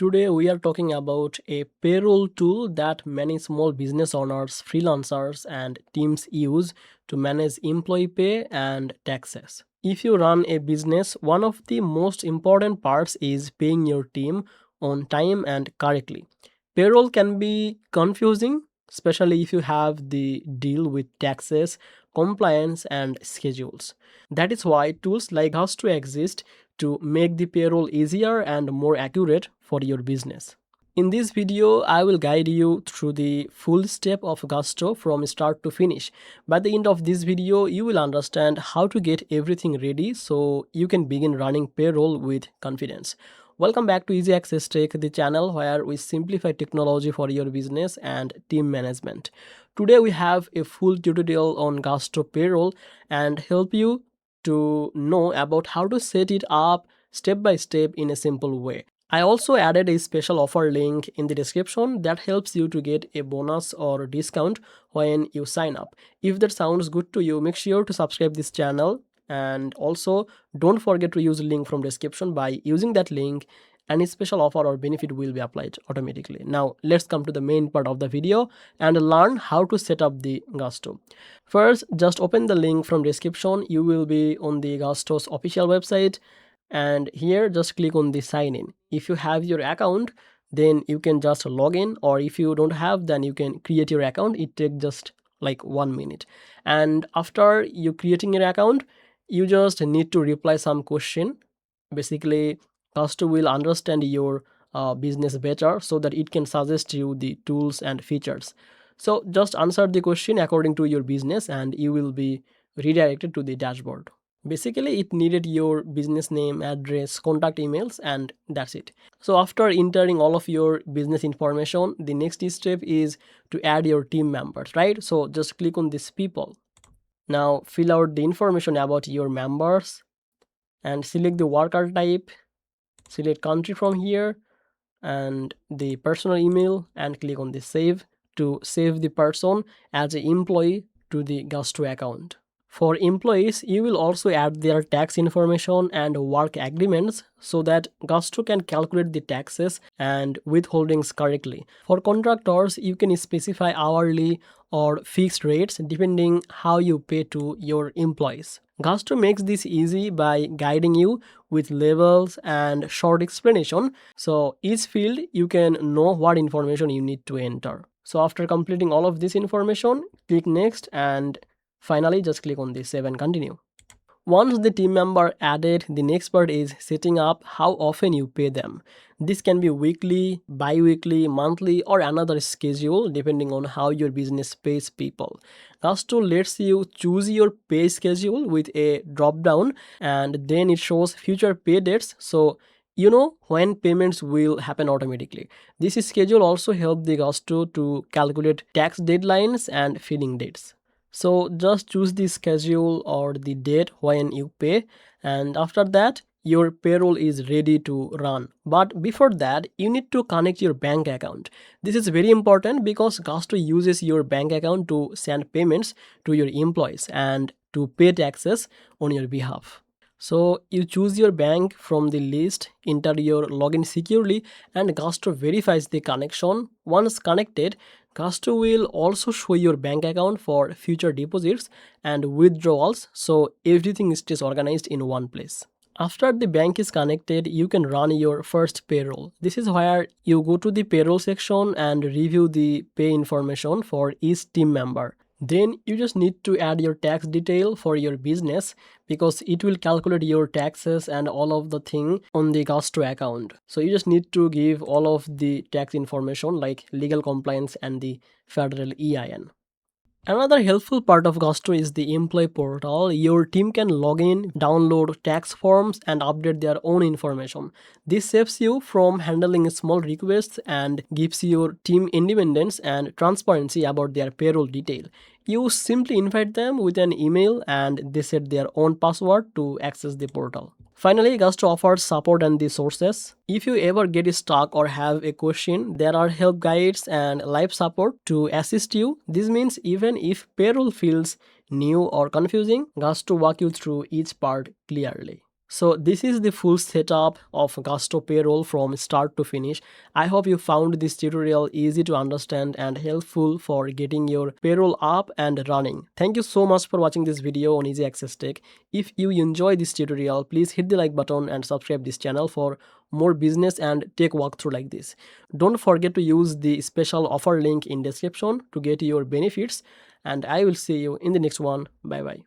Today we are talking about a payroll tool that many small business owners, freelancers, and teams use to manage employee pay and taxes. If you run a business, one of the most important parts is paying your team on time and correctly. Payroll can be confusing, especially if you have the deal with taxes, compliance, and schedules. That is why tools like Gusto exist to make the payroll easier and more accurate for your business. In this video, I will guide you through the full step of Gusto from start to finish. By the end of this video, you will understand how to get everything ready so you can begin running payroll with confidence. Welcome back to Easy Access Tech, the channel where we simplify technology for your business and team management. Today we have a full tutorial on Gusto Payroll and help you to know about how to set it up step by step in a simple way. I also added a special offer link in the description that helps you to get a bonus or discount when you sign up. If that sounds good to you, make sure to subscribe this channel, and also don't forget to use the link from description. By using that link, any special offer or benefit will be applied automatically. Now let's come to the main part of the video and learn how to set up the Gusto. First, just open the link from description. You will be on the Gusto's official website, and here just click on the sign in. If you have your account, then you can just log in, or if you don't have, then you can create your account. It takes just like 1 minute, and after you creating your account, you just need to reply some question. Basically, Gusto will understand your business better so that it can suggest you the tools and features. So just answer the question according to your business and you will be redirected to the dashboard. Basically, it needed your business name, address, contact emails, and that's it. So after entering all of your business information, the next step is to add your team members, right? So just click on this people. Now fill out the information about your members and select the worker type, select country from here and the personal email, and click on the save to save the person as an employee to the Gusto account. For employees, you will also add their tax information and work agreements so that Gusto can calculate the taxes and withholdings correctly. For contractors, you can specify hourly or fixed rates depending how you pay to your employees. Gusto makes this easy by guiding you with labels and short explanation, so each field you can know what information you need to enter. So after completing all of this information, click next, and finally just click on the save and continue. Once the team member added, the next part is setting up how often you pay them. This can be weekly, bi-weekly, monthly, or another schedule depending on how your business pays people. Gusto lets you choose your pay schedule with a drop down, and then it shows future pay dates, so you know when payments will happen automatically. This schedule also helps the Gusto to calculate tax deadlines and filing dates. So just choose the schedule or the date when you pay, and after that your payroll is ready to run. But before that, you need to connect your bank account. This is very important because Gusto uses your bank account to send payments to your employees and to pay taxes on your behalf. So you choose your bank from the list, enter your login securely, and Gusto verifies the connection. Once connected, Gusto will also show your bank account for future deposits and withdrawals, so everything stays organized in one place. After the bank is connected, you can run your first payroll. This is where you go to the payroll section and review the pay information for each team member. Then you just need to add your tax detail for your business because it will calculate your taxes and all of the thing on the Gusto account. So you just need to give all of the tax information like legal compliance and the federal EIN. Another helpful part of Gusto is the employee portal. Your team can log in, download tax forms, and update their own information. This saves you from handling small requests and gives your team independence and transparency about their payroll detail. You simply invite them with an email and they set their own password to access the portal. Finally, Gusto offers support and the sources. If you ever get stuck or have a question, there are help guides and live support to assist you. This means even if payroll feels new or confusing, Gusto walk you through each part clearly. So this is the full setup of Gusto Payroll from start to finish. I hope you found this tutorial easy to understand and helpful for getting your payroll up and running. Thank you so much for watching this video on Easy Access Tech. If you enjoy this tutorial, please hit the like button and subscribe this channel for more business and tech walkthrough like this. Don't forget to use the special offer link in description to get your benefits, and I will see you in the next one. Bye bye.